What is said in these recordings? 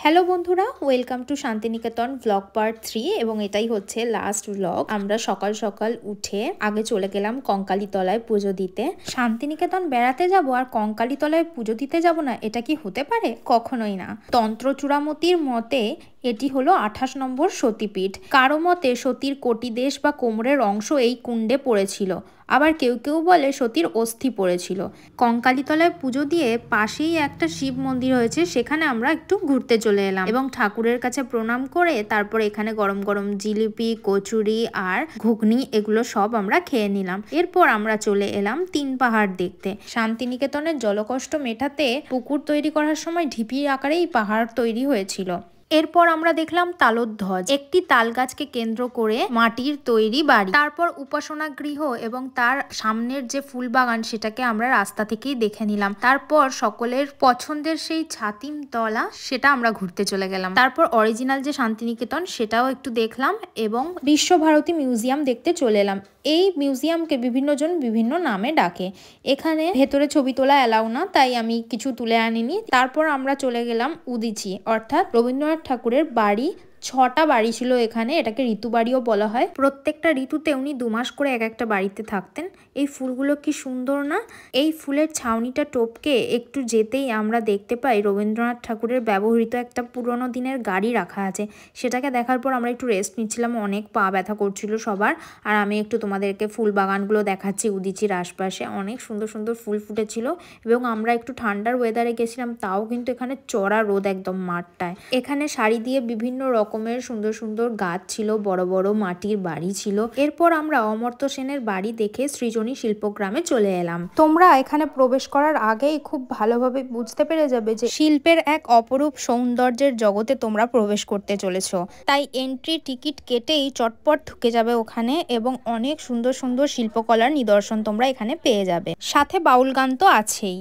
Hello বন্ধুরা, welcome to Shantiniketan blog part 3 এবং এটাই হচ্ছে লাস্ট ব্লগ। আমরা সকাল সকাল উঠে আগে চলে গেলাম কঙ্কালীতলায় পুজো দিতে। শান্তিনিকেতন বেড়াতে যাব আর কঙ্কালীতলায় পুজো দিতে যাব না, এটা কি হতে পারে? কখনোই না। তন্ত্র চূড়ামতির মতে এটি হলো 28 নম্বর সতীপীঠ। কারো মতে সতীর কটিদেশ বা কোমরের অংশ এই কুণ্ডে পড়েছিল, আবার কেউ কেউ বলে সতীর অস্থি পড়েছিল। কঙ্কালীতলায় পুজো দিয়ে পাশেই একটা শিব মন্দির হয়েছে, সেখানে আমরা একটু ঘুরতে চলে এলাম এবং ঠাকুরের কাছে প্রণাম করে তারপর এখানে গরম গরম জিলিপি, কচুরি আর ঘুগনি এগুলো সব আমরা খেয়ে নিলাম। এরপর আমরা চলে এলাম 3 পাহাড় দেখতে। শান্তিনিকেতনের জলকষ্ট মেটাতে পুকুর তৈরি করার সময় ঢিপির আকারে এই পাহাড় তৈরি হয়েছিল। এরপর আমরা দেখলাম তালধ্বজ, একটি তাল গাছকে কেন্দ্র করে মাটির তৈরি বাড়ি। তারপর উপাসনা গৃহ এবং তার সামনের যে ফুল বাগান সেটাকে আমরা রাস্তা থেকেই দেখে নিলাম। তারপর সকলের পছন্দের সেই ছাতিম তলা সেটা আমরা ঘুরতে চলে গেলাম। তারপর অরিজিনাল যে শান্তিনিকেতন সেটাও একটু দেখলাম এবং বিশ্বভারতী মিউজিয়াম দেখতে চলে এলাম। এই মিউজিয়ামকে বিভিন্ন জন বিভিন্ন নামে ডাকে। এখানে ভেতরে ছবি তোলা অ্যালাউ না, তাই আমি কিছু তুলে আনিনি। তারপর আমরা চলে গেলাম উদিচি, অর্থাৎ রবীন্দ্রনাথ ঠাকুরের বাড়ি। 6টা বাড়ি ছিল এখানে, এটাকে ঋতু বাড়িও বলা হয়। প্রত্যেকটা ঋতুতে উনি 2 মাস করে এক একটা বাড়িতে থাকতেন। এই ফুলগুলো কি সুন্দর না? এই ফুলের ছাউনিটা টপকে একটু যেতেই আমরা দেখতে পাই রবীন্দ্রনাথ ঠাকুরের ব্যবহৃত একটা পুরোনো দিনের গাড়ি রাখা আছে। সেটাকে দেখার পর আমরা একটু রেস্ট নিচ্ছিলাম, অনেক পা ব্যথা করছিল সবার। আর আমি একটু তোমাদেরকে ফুল বাগানগুলো দেখাচ্ছি উদিচির আশপাশে। অনেক সুন্দর সুন্দর ফুল ফুটেছিল এবং আমরা একটু ঠান্ডার ওয়েদারে গেছিলাম, তাও কিন্তু এখানে চড়া রোদ একদম মাঠটায়। এখানে সারি দিয়ে বিভিন্ন রকমের সুন্দর সুন্দর গাছ ছিল, বড় বড় মাটির বাড়ি ছিল। এরপর আমরা অমর্ত্য সেনের বাড়ি দেখে সৃজনী শিল্পগ্রামে চলে এলাম। তোমরা এখানে প্রবেশ করার আগেই খুব ভালোভাবে বুঝতে পেরে যাবে যে শিল্পের এক অপরূপ সৌন্দর্যের জগতে তোমরা প্রবেশ করতে চলেছো। তাই এন্ট্রি টিকিট কেটেই চটপট ঢুকে যাবে ওখানে এবং অনেক সুন্দর সুন্দর শিল্পকলার নিদর্শন তোমরা এখানে পেয়ে যাবে। সাথে বাউল গান তো আছেই।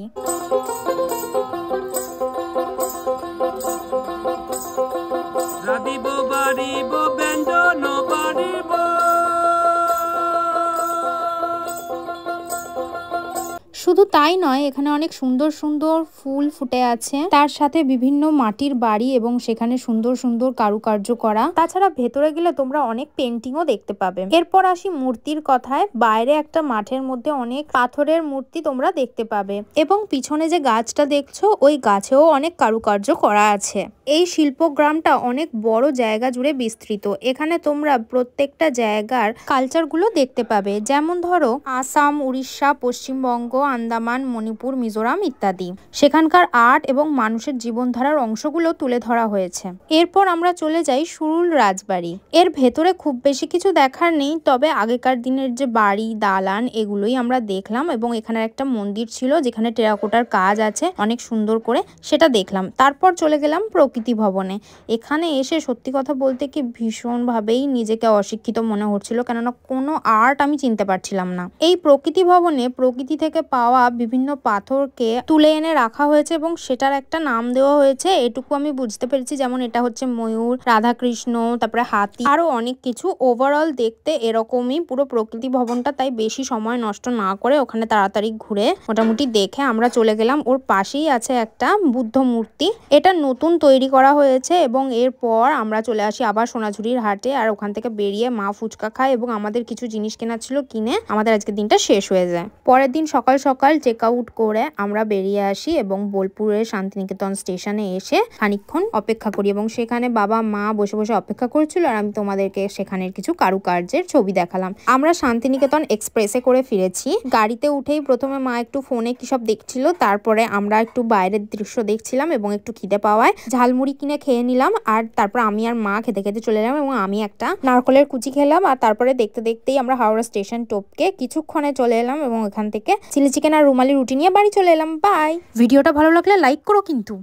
শুধু তাই নয়, এখানে অনেক সুন্দর সুন্দর ফুল ফুটে আছে, তার সাথে বিভিন্ন মাটির বাড়ি এবং সেখানে সুন্দর সুন্দর কারুকার্য করা। তাছাড়া ভেতরে গেলে তোমরা অনেক পেন্টিংও দেখতে পাবে। এরপর আসি মূর্তির কথায়। বাইরে একটা মাঠের মধ্যে অনেক পাথরের মূর্তি তোমরা দেখতে পাবে এবং পিছনে যে গাছটা দেখছো ওই গাছেও অনেক কারুকার্য করা আছে। এই শিল্পগ্রামটা অনেক বড় জায়গা জুড়ে বিস্তৃত। এখানে তোমরা প্রত্যেকটা জায়গার কালচারগুলো দেখতে পাবে, যেমন ধরো আসাম, উড়িষ্যা, পশ্চিমবঙ্গ, আন্দামান, মণিপুর, মিজোরাম ইত্যাদি। সেখানকার আর্ট এবং মানুষের জীবনধারার অংশগুলো তুলে ধরা হয়েছে। এরপর আমরা চলে যাই সুরুল রাজবাড়ি। এর ভেতরে খুব বেশি কিছু দেখার নেই, তবে আগেকার দিনের যে বাড়ি, দালান এগুলোই আমরা দেখলাম এবং এখানে একটা মন্দির ছিল যেখানে টেরাকোটার কাজ আছে অনেক সুন্দর করে, সেটা দেখলাম। তারপর চলে গেলাম প্রকৃতি ভবনে। এখানে এসে সত্যি কথা বলতে কি ভীষণভাবেই নিজেকে অশিক্ষিত মনে হচ্ছিল, কেননা কোনো আর্ট আমি চিনতে পারছিলাম না। এই প্রকৃতি ভবনে প্রকৃতি থেকে পাওয়া বিভিন্ন পাথরকে তুলে এনে রাখা হয়েছে এবং সেটার একটা নাম দেওয়া হয়েছে, এটুকু আমি বুঝতে পেরেছি। যেমন এটা হচ্ছে ময়ূর, রাধাকৃষ্ণ, তারপরে হাতি, আরো অনেক কিছু। ওভারঅল দেখতে এরকমই পুরো প্রকৃতি ভবনটা, তাই বেশি সময় নষ্ট না করে ওখানে তাড়াতাড়ি ঘুরে মোটামুটি দেখে আমরা চলে গেলাম। ওর পাশেই আছে একটা বুদ্ধ মূর্তি, এটা নতুন তৈরি করা হয়েছে। এবং এরপর আমরা চলে আসি আবার সোনাঝুরির হাটে, আর ওখান থেকে বেরিয়ে মা ফুচকা খায় এবং আমাদের কিছু জিনিস কেনার ছিল, কিনে আমাদের আজকের দিনটা শেষ হয়ে যায়। পরের দিন সকাল সকাল চেক আউট করে আমরা বেরিয়ে আসি এবং বোলপুরের শান্তিনিকেতন স্টেশনে এসে খানিকক্ষণ অপেক্ষা করি এবং সেখানে বাবা মা বসে বসে অপেক্ষা করছিল আর আমি তোমাদেরকে সেখানের কিছু কারুকার্যের ছবি দেখালাম। আমরা শান্তিনিকেতন এক্সপ্রেসে করে ফিরেছি। গাড়িতে উঠেই প্রথমে মা একটু ফোনে কি সব দেখছিল, তারপরে আমরা একটু বাইরের দৃশ্য দেখছিলাম এবং একটু খিদে পাওয়ায় ঝালমুড়ি কিনে খেয়ে নিলাম। আর তারপর আমি আর মা খেতে খেতে চলে এলাম এবং আমি একটা নারকলের কুচি খেলাম। আর তারপরে দেখতে দেখতেই আমরা হাওড়া স্টেশন টপকে কিছুক্ষণে চলে এলাম এবং এখান থেকে চিলি চিকেন আর রুমালি রুটি নিয়ে বাড়ি চলে এলাম। বাই। ভিডিওটা ভালো লাগলে লাইক করো কিন্তু।